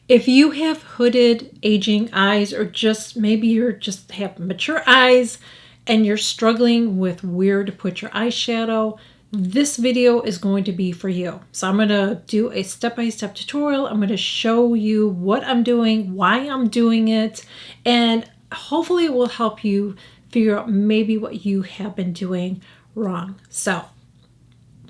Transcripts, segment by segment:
If you have hooded, aging eyes, or just maybe you're just have mature eyes and you're struggling with where to put your eyeshadow, this video is going to be for you. So I'm going to do a step-by-step tutorial. I'm going to show you what I'm doing, why I'm doing it, and hopefully it will help you figure out maybe what you have been doing wrong. So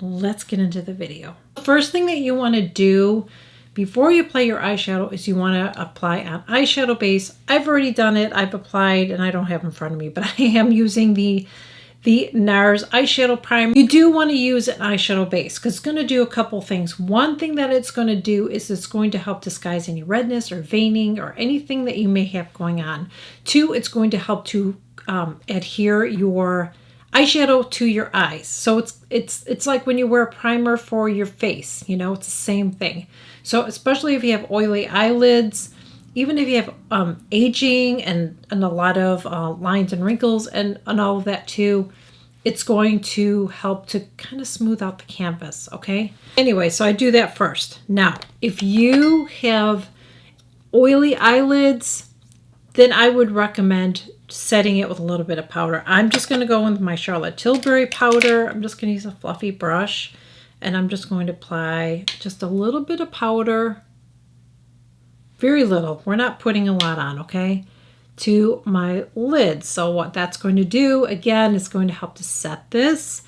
let's get into the video. The first thing that you want to do before you apply your eyeshadow is you want to apply an eyeshadow base. I've already done it. I've applied, and I don't have it in front of me, but I am using the NARS eyeshadow primer. You do want to use an eyeshadow base because it's going to do a couple things. One thing that it's going to do is it's going to help disguise any redness or veining or anything that you may have going on. Two, it's going to help to adhere your eyeshadow to your eyes. So it's like when you wear a primer for your face, you know, it's the same thing. So especially if you have oily eyelids, even if you have aging and a lot of lines and wrinkles and all of that too, it's going to help to kind of smooth out the canvas, okay? Anyway, so I do that first. Now, if you have oily eyelids, then I would recommend setting it with a little bit of powder. I'm just going to go in with my Charlotte Tilbury powder. I'm just going to use a fluffy brush, and I'm just going to apply just a little bit of powder. Very little. We're not putting a lot on, okay? To my lids. So what that's going to do, again, is going to help to set this,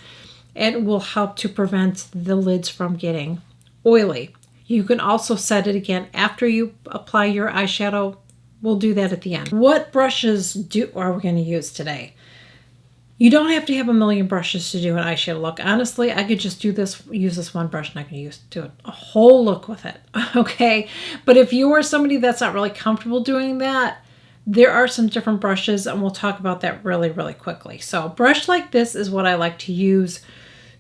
and it will help to prevent the lids from getting oily. You can also set it again after you apply your eyeshadow. We'll do that at the end. What brushes are we going to use today? You don't have to have a million brushes to do an eyeshadow look. Honestly, I could just use this one brush and I can do a whole look with it, okay? But if you are somebody that's not really comfortable doing that, there are some different brushes, and we'll talk about that really, really quickly. So a brush like this is what I like to use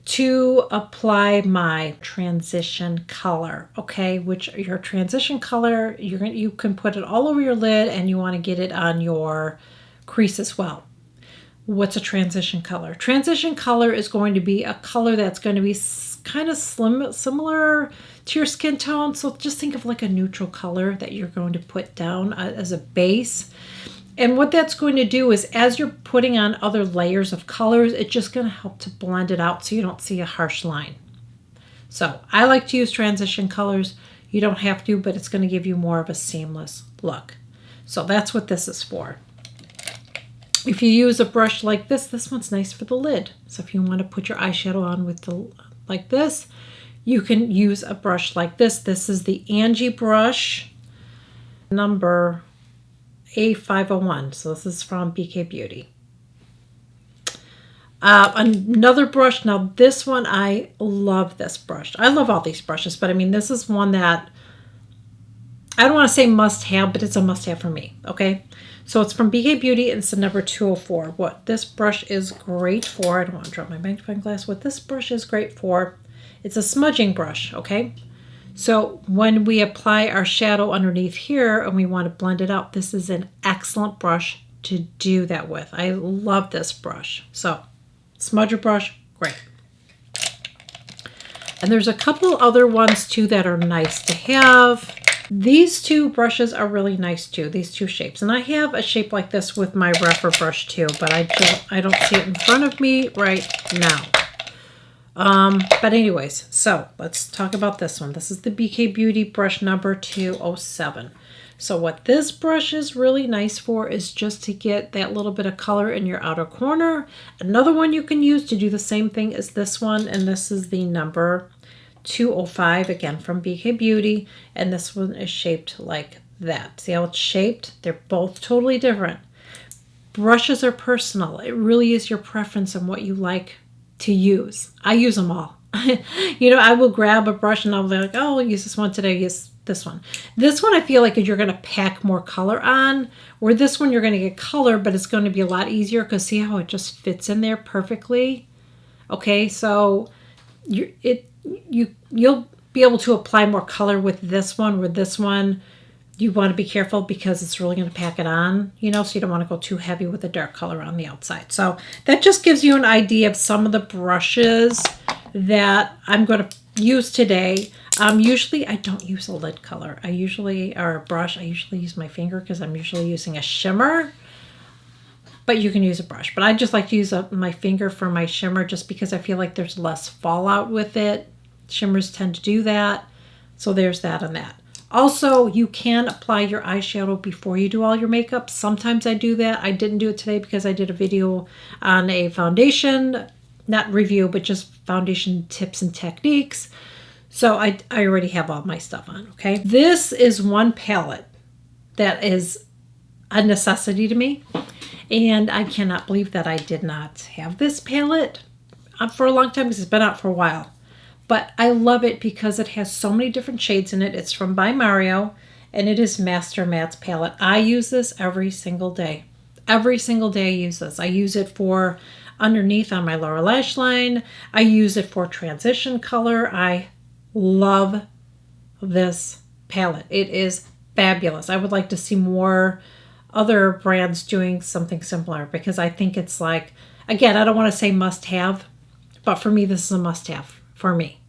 to apply my transition color, okay? Which your transition color, you can put it all over your lid, and you want to get it on your crease as well. What's a transition color? Transition color is going to be a color that's going to be kind of similar to your skin tone. So just think of like a neutral color that you're going to put down as a base. And what that's going to do is as you're putting on other layers of colors, it's just going to help to blend it out so you don't see a harsh line. So I like to use transition colors. You don't have to, but it's going to give you more of a seamless look. So that's what this is for. If you use a brush like this one's nice for the lid. So if you want to put your eyeshadow on with like this, you can use a brush like this. This is the Angie brush, number A501. So this is from BK Beauty. Another brush. Now this one, I love this brush. I love all these brushes, but I mean, this is one that I don't want to say must have, but it's a must have for me, okay? So it's from BK Beauty, and it's the number 204. What this brush is great for, I don't want to drop my magnifying glass. What this brush is great for, it's a smudging brush, okay? So when we apply our shadow underneath here and we want to blend it out, this is an excellent brush to do that with. I love this brush. So smudger brush, great. And there's a couple other ones too that are nice to have. These two brushes are really nice too, these two shapes. And I have a shape like this with my rougher brush too, but I don't see it in front of me right now. But anyways, so let's talk about this one. This is the BK Beauty brush number 207. So what this brush is really nice for is just to get that little bit of color in your outer corner. Another one you can use to do the same thing is this one, and this is the number 205, again from BK Beauty, and this one is shaped like that. See how it's shaped? They're both totally different. Brushes are personal. It really is your preference and what you like to use. I use them all. You know, I will grab a brush and I'll be like, oh, I'll use this one today, use this one. This one I feel like you're going to pack more color on, where this one you're going to get color, but it's going to be a lot easier because see how it just fits in there perfectly? Okay, so you'll be able to apply more color with this one. With this one, you want to be careful because it's really going to pack it on, you know, so you don't want to go too heavy with the dark color on the outside. So that just gives you an idea of some of the brushes that I'm going to use today. Usually I don't use a lid color. Or a brush, I usually use my finger because I'm usually using a shimmer. But you can use a brush. But I just like to use my finger for my shimmer just because I feel like there's less fallout with it. Shimmers tend to do that. So there's that and that. Also, you can apply your eyeshadow before you do all your makeup. Sometimes I do that. I didn't do it today because I did a video on a foundation, not review, but just foundation tips and techniques. So I already have all my stuff on, okay? This is one palette that is a necessity to me. And I cannot believe that I did not have this palette for a long time because it's been out for a while. But I love it because it has so many different shades in it. It's from By Mario, and it is Master Mattes palette. I use this every single day. Every single day I use this. I use it for underneath on my lower lash line. I use it for transition color. I love this palette. It is fabulous. I would like to see more other brands doing something similar because I think it's like, again, I don't want to say must have, but for me, this is a must have for me.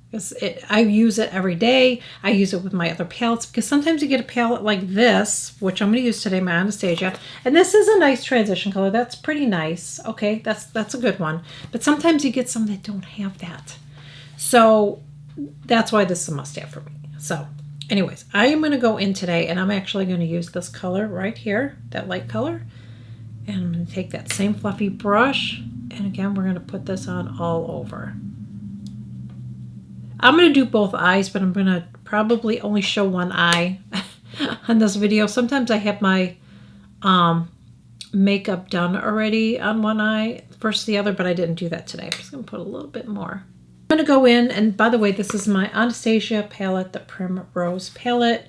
I use it every day. I use it with my other palettes because sometimes you get a palette like this, which I'm going to use today, my Anastasia. And this is a nice transition color. That's pretty nice. Okay, that's a good one. But sometimes you get some that don't have that. So that's why this is a must have for me. So anyways, I am going to go in today and I'm actually going to use this color right here, that light color. And I'm going to take that same fluffy brush. And again, we're going to put this on all over. I'm going to do both eyes, but I'm going to probably only show one eye on this video. Sometimes I have my makeup done already on one eye versus the other, but I didn't do that today. I'm just going to put a little bit more. I'm going to go in, and by the way, this is my Anastasia palette, the Primrose palette.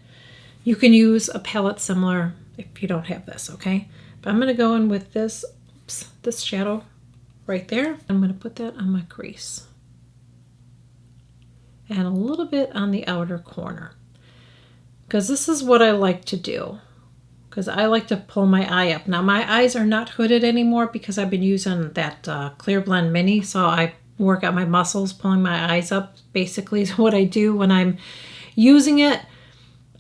You can use a palette similar if you don't have this, okay? But I'm going to go in with this shadow right there. I'm going to put that on my crease. And a little bit on the outer corner. Because this is what I like to do. Because I like to pull my eye up. Now my eyes are not hooded anymore because I've been using that Clear Blend Mini. So I work out my muscles pulling my eyes up. Basically is what I do when I'm using it.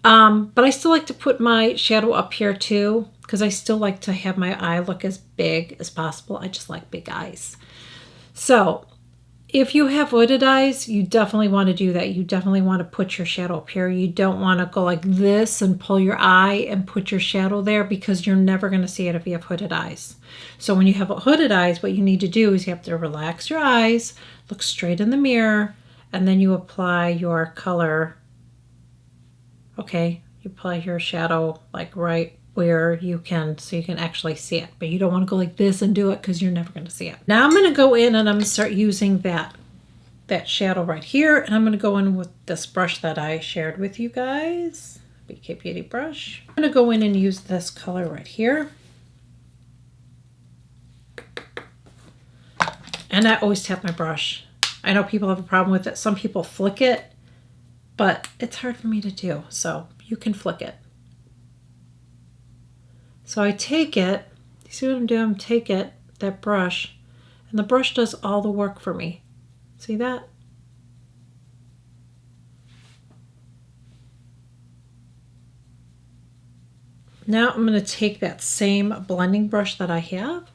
But I still like to put my shadow up here too. Because I still like to have my eye look as big as possible. I just like big eyes. So if you have hooded eyes, you definitely want to do that. You definitely want to put your shadow up here. You don't want to go like this and pull your eye and put your shadow there because you're never going to see it if you have hooded eyes. So when you have hooded eyes, what you need to do is you have to relax your eyes, look straight in the mirror, and then you apply your color. Okay, you apply your shadow like right where you can, so you can actually see it. But you don't want to go like this and do it because you're never going to see it. Now I'm going to go in and I'm going to start using that shadow right here. And I'm going to go in with this brush that I shared with you guys. BK Beauty brush. I'm going to go in and use this color right here. And I always tap my brush. I know people have a problem with it. Some people flick it, but it's hard for me to do. So you can flick it. So I take it, you see what I'm doing? Take it, that brush, and the brush does all the work for me. See that? Now I'm going to take that same blending brush that I have,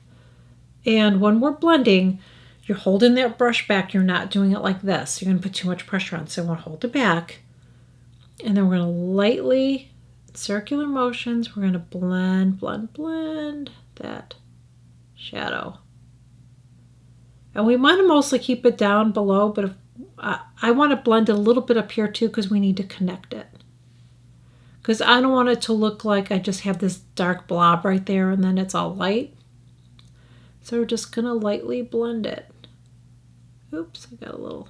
and when we're blending, you're holding that brush back. You're not doing it like this. You're going to put too much pressure on, so we're going to hold it back, and then we're going to lightly, circular motions, we're going to blend that shadow. And we want to mostly keep it down below, but if, I want to blend it a little bit up here too because we need to connect it. Because I don't want it to look like I just have this dark blob right there and then it's all light. So we're just going to lightly blend it. Oops, I got a little.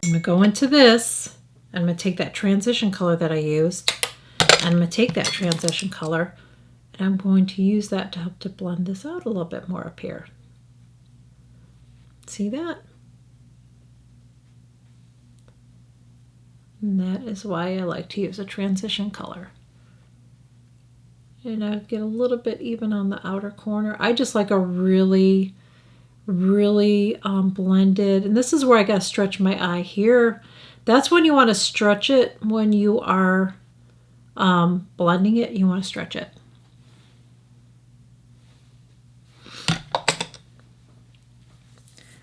I'm going to go into this. I'm going to take that transition color that I used, and I'm going to take that transition color, and I'm going to use that to help to blend this out a little bit more up here. See that? And that is why I like to use a transition color. And I get a little bit even on the outer corner. I just like a really really blended. And this is where I got to stretch my eye here. That's when you want to stretch it when you are blending it. You want to stretch it.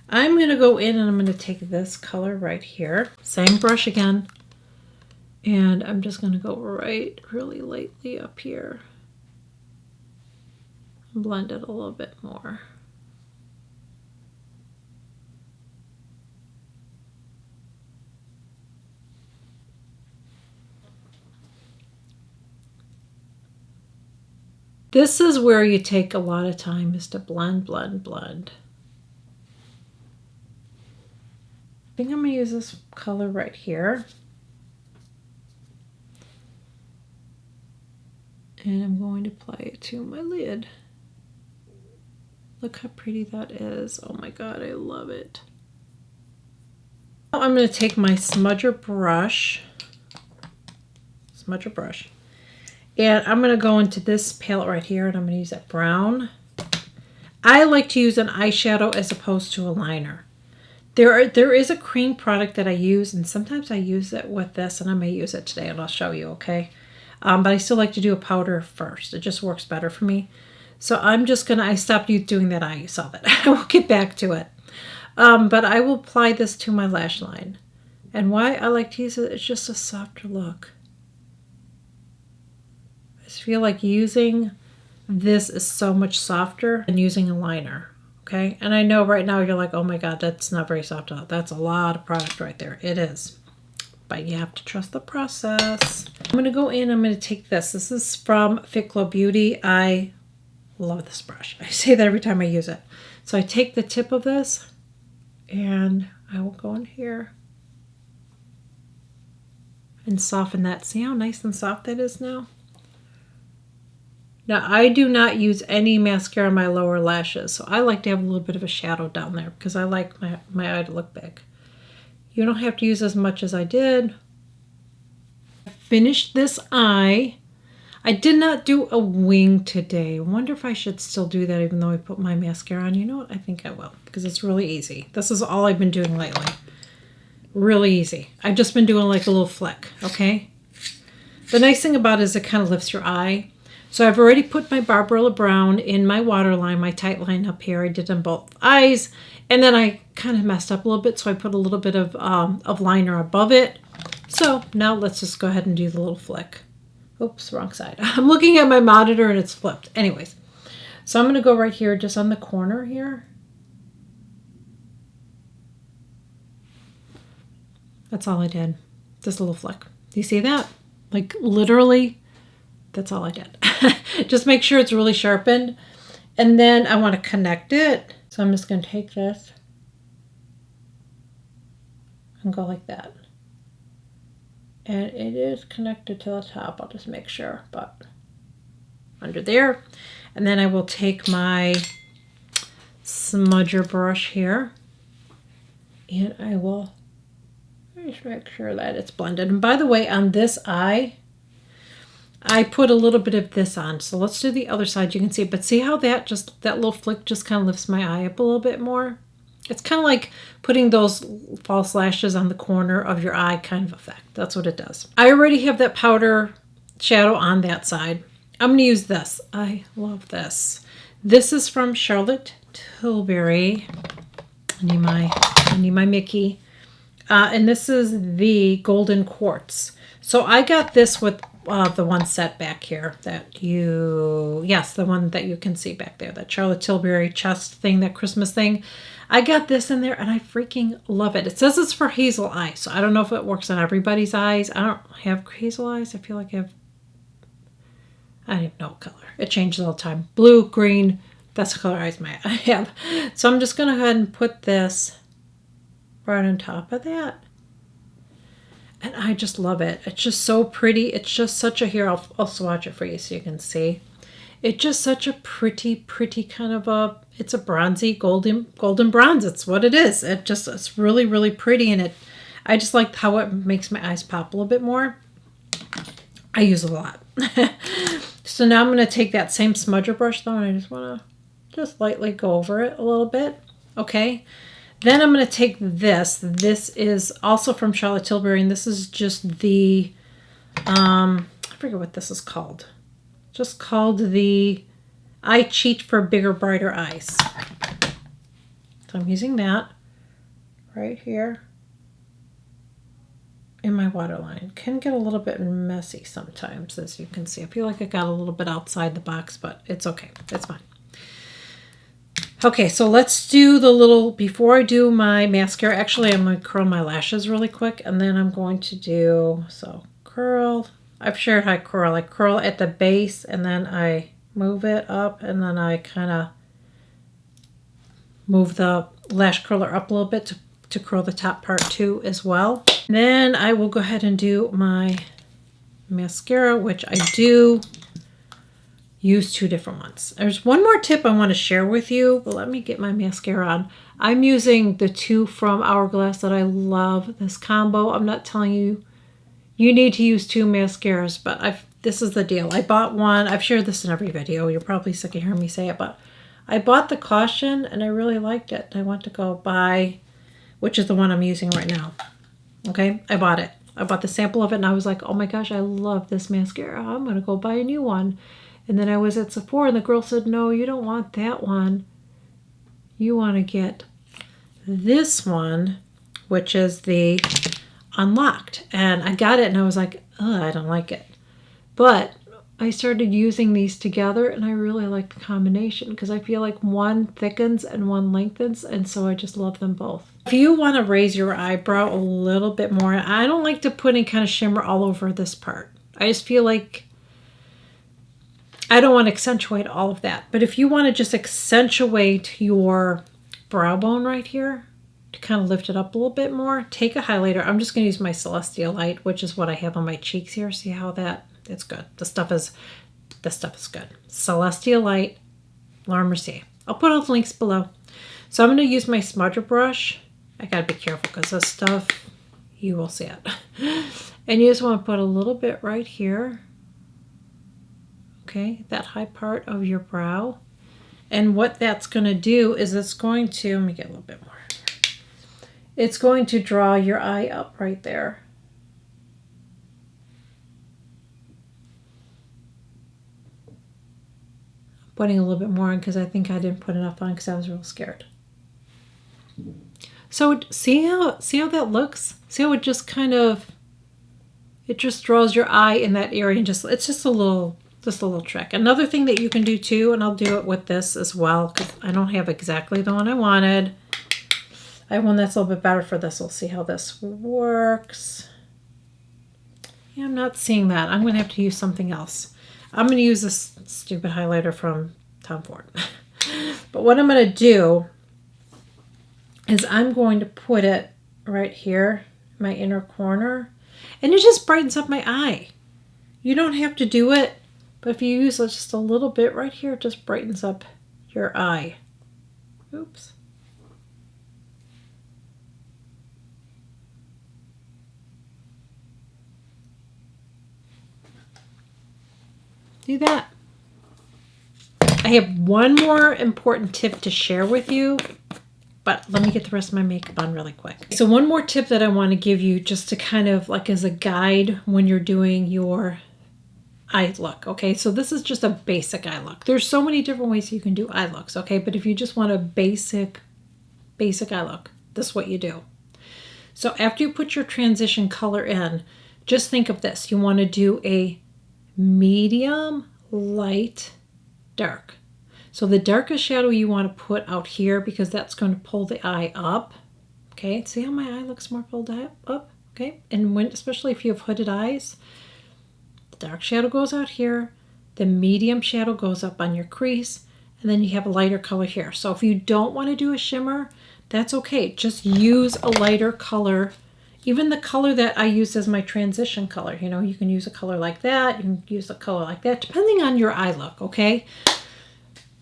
I'm going to go in and I'm going to take this color right here. Same brush again. And I'm just going to go right really lightly up here. Blend it a little bit more. This is where you take a lot of time, is to blend, blend, blend. I think I'm going to use this color right here. And I'm going to apply it to my lid. Look how pretty that is. Oh my God, I love it. Now I'm going to take my smudger brush. And I'm going to go into this palette right here, and I'm going to use that brown. I like to use an eyeshadow as opposed to a liner. There is a cream product that I use, and sometimes I use it with this, and I may use it today, and I'll show you, okay? But I still like to do a powder first. It just works better for me. So I'm just going to, I stopped doing that eye. You saw that. I will get back to it. But I will apply this to my lash line. And why I like to use it, it's just a softer look. I just feel like using this is so much softer than using a liner. Okay, and I know right now you're like, oh my God, that's not very soft. That's a lot of product right there. It is. But you have to trust the process. I'm going to go in, I'm going to take this. This is from Fit Glow Beauty. I love this brush. I say that every time I use it. So I take the tip of this and I will go in here and soften that. See how nice and soft that is now? Now, I do not use any mascara on my lower lashes, so I like to have a little bit of a shadow down there because I like my eye to look big. You don't have to use as much as I did. I finished this eye. I did not do a wing today. I wonder if I should still do that even though I put my mascara on. You know what? I think I will because it's really easy. This is all I've been doing lately. Really easy. I've just been doing like a little flick, okay? The nice thing about it is it kind of lifts your eye. So I've already put my Barbarella Brown in my waterline, my tight line up here. I did on both eyes. And then I kind of messed up a little bit, so I put a little bit of liner above it. So now let's just go ahead and do the little flick. Oops, wrong side. I'm looking at my monitor and it's flipped. Anyways, so I'm going to go right here, just on the corner here. That's all I did. Just a little flick. Do you see that? Like literally, that's all I did. Just make sure it's really sharpened. And then I want to connect it. So I'm just going to take this and go like that. And it is connected to the top. I'll just make sure, but under there. And then I will take my smudger brush here and I will just make sure that it's blended. And by the way, on this eye, I put a little bit of this on. So let's do the other side. You can see it, but see how that little flick just kind of lifts my eye up a little bit more? It's kind of like putting those false lashes on the corner of your eye kind of effect. That's what it does. I already have that powder shadow on that side. I'm going to use this. I love this. This is from Charlotte Tilbury. I need my Mickey. And this is the Golden Quartz. So I got this with the one set back here yes, the one that you can see back there, that Charlotte Tilbury chest thing, that Christmas thing. I got this in there and I freaking love it. It says it's for hazel eyes, so I don't know if it works on everybody's eyes. I don't have hazel eyes. I feel like I don't even know what color. It changes all the time. Blue, green, that's the color eyes I have. So I'm just going to go ahead and put this right on top of that. And I just love it. It's just so pretty. It's just such a, here, I'll swatch it for you so you can see. It's just such a pretty kind of it's a bronzy, golden bronze. It's what it is. It's really, really pretty. And I just like how it makes my eyes pop a little bit more. I use it a lot. So now I'm going to take that same smudger brush though, and I just want to just lightly go over it a little bit. okay? Then I'm going to take this. This is also from Charlotte Tilbury, and this is just the, I forget what this is called. Just called the Eye Cheat for Bigger, Brighter Eyes. So I'm using that right here in my waterline. Can get a little bit messy sometimes, as you can see. I feel like I got a little bit outside the box, but it's okay. It's fine. Okay, so let's do the little, before I do my mascara, actually I'm going to curl my lashes really quick, and then I'm going to do, so curl. I've shared how I curl. I curl at the base, and then I move it up, and then I kind of move the lash curler up a little bit to curl the top part too as well. Then I will go ahead and do my mascara, which I do use 2 different ones. There's one more tip I want to share with you, but let me get my mascara on. I'm using the 2 from Hourglass that I love, this combo. I'm not telling you you need to use 2 mascaras, but this is the deal. I bought one. I've shared this in every video. You're probably sick of hearing me say it, but I bought the Caution and I really liked it. I went to go buy, which is the one I'm using right now. Okay, I bought it. I bought the sample of it and I was like, oh my gosh, I love this mascara. I'm going to go buy a new one. And then I was at Sephora and the girl said, no, you don't want that one. You want to get this one, which is the Unlocked. And I got it and I was like, oh, I don't like it. But I started using these together and I really like the combination because I feel like one thickens and one lengthens, and so I just love them both. If you want to raise your eyebrow a little bit more, I don't like to put any kind of shimmer all over this part. I just feel like I don't want to accentuate all of that. But if you want to just accentuate your brow bone right here to kind of lift it up a little bit more, take a highlighter. I'm just going to use my Celestial Light, which is what I have on my cheeks here. See how that, it's good. This stuff is good. Celestial Light, Laura Mercier. I'll put all the links below. So I'm going to use my smudger brush. I got to be careful because this stuff, you will see it. And you just want to put a little bit right here. Okay, that high part of your brow. And what that's going to do is it's going to, let me get a little bit more. It's going to draw your eye up right there. I'm putting a little bit more on because I think I didn't put enough on because I was real scared. So see how that looks? See how it just kind of, it just draws your eye in that area and it's just a little trick. Another thing that you can do too, and I'll do it with this as well because I don't have exactly the one I wanted. I have one that's a little bit better for this. We'll see how this works. Yeah, I'm not seeing that. I'm going to have to use something else. I'm going to use this stupid highlighter from Tom Ford. But what I'm going to do is I'm going to put it right here, my inner corner, and it just brightens up my eye. You don't have to do it. But if you use just a little bit right here, it just brightens up your eye. Oops. Do that. I have one more important tip to share with you, but let me get the rest of my makeup on really quick. So one more tip that I want to give you just to kind of like as a guide when you're doing your eye look. Okay, so this is just a basic eye look. There's so many different ways you can do eye looks. Okay, but if you just want a basic eye look, this is what you do. So after you put your transition color in, just think of this. You want to do a medium, light, dark. So the darkest shadow you want to put out here because that's going to pull the eye up. Okay, see how my eye looks more pulled up? Okay, and when, especially if you have hooded eyes, the dark shadow goes out here, the medium shadow goes up on your crease, and then you have a lighter color here. So if you don't want to do a shimmer, that's okay. Just use a lighter color. Even the color that I use as my transition color, you know, you can use a color like that, you can use a color like that, depending on your eye look, okay?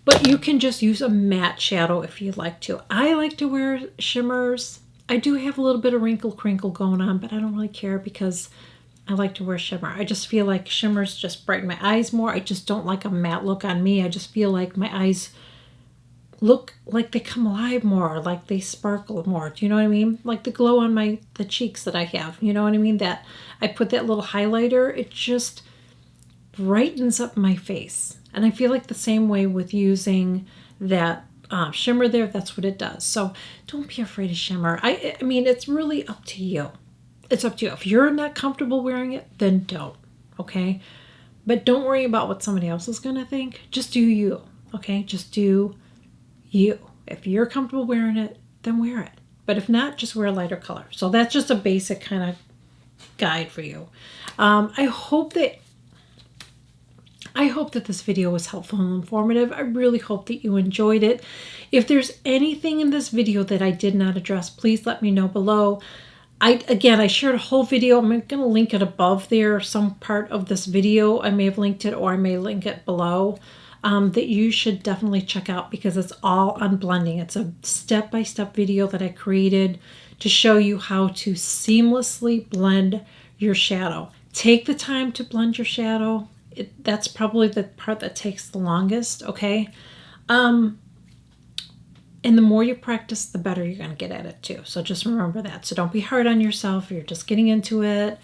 But you can just use a matte shadow if you'd like to. I like to wear shimmers. I do have a little bit of wrinkle crinkle going on, but I don't really care because I like to wear shimmer. I just feel like shimmers just brighten my eyes more. I just don't like a matte look on me. I just feel like my eyes look like they come alive more, like they sparkle more. Do you know what I mean? Like the glow on the cheeks that I have. You know what I mean? That I put that little highlighter, it just brightens up my face. And I feel like the same way with using that shimmer there, that's what it does. So don't be afraid of shimmer. I mean, it's really up to you. It's up to you. If you're not comfortable wearing it, then don't, okay? But don't worry about what somebody else is going to think. Just do you, okay? Just do you. If you're comfortable wearing it, then wear it. But if not, just wear a lighter color. So that's just a basic kind of guide for you. I hope that this video was helpful and informative. I really hope that you enjoyed it. If there's anything in this video that I did not address, please let me know below. I shared a whole video. I'm going to link it above there, some part of this video. I may have linked it or I may link it below, that you should definitely check out because it's all on blending. It's a step-by-step video that I created to show you how to seamlessly blend your shadow. Take the time to blend your shadow. That's probably the part that takes the longest, okay? And the more you practice, the better you're going to get at it too. So just remember that. So don't be hard on yourself. You're just getting into it.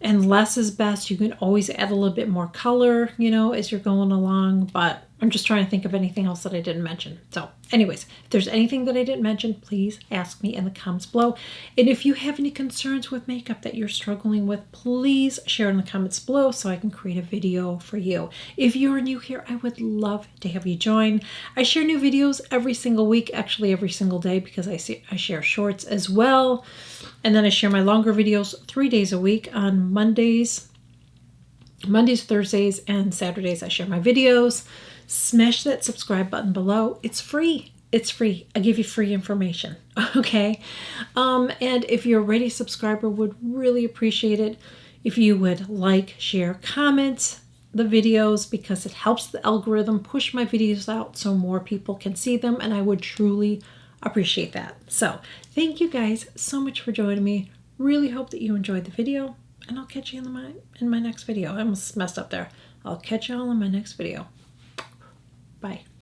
And less is best. You can always add a little bit more color, you know, as you're going along. But I'm just trying to think of anything else that I didn't mention. So anyways, if there's anything that I didn't mention, please ask me in the comments below. And if you have any concerns with makeup that you're struggling with, please share in the comments below so I can create a video for you. If you're new here, I would love to have you join. I share new videos every single week, actually every single day, because I share shorts as well. And then I share my longer videos 3 days a week on Mondays, Thursdays, and Saturdays. I share my videos. Smash that subscribe button below. It's free. It's free. I give you free information. Okay. And if you're already a subscriber, would really appreciate it if you would like, share, comment the videos because it helps the algorithm push my videos out so more people can see them, and I would truly appreciate that. So thank you guys so much for joining me. Really hope that you enjoyed the video, and I'll catch you in my next video. I almost messed up there. I'll catch you all in my next video. Bye.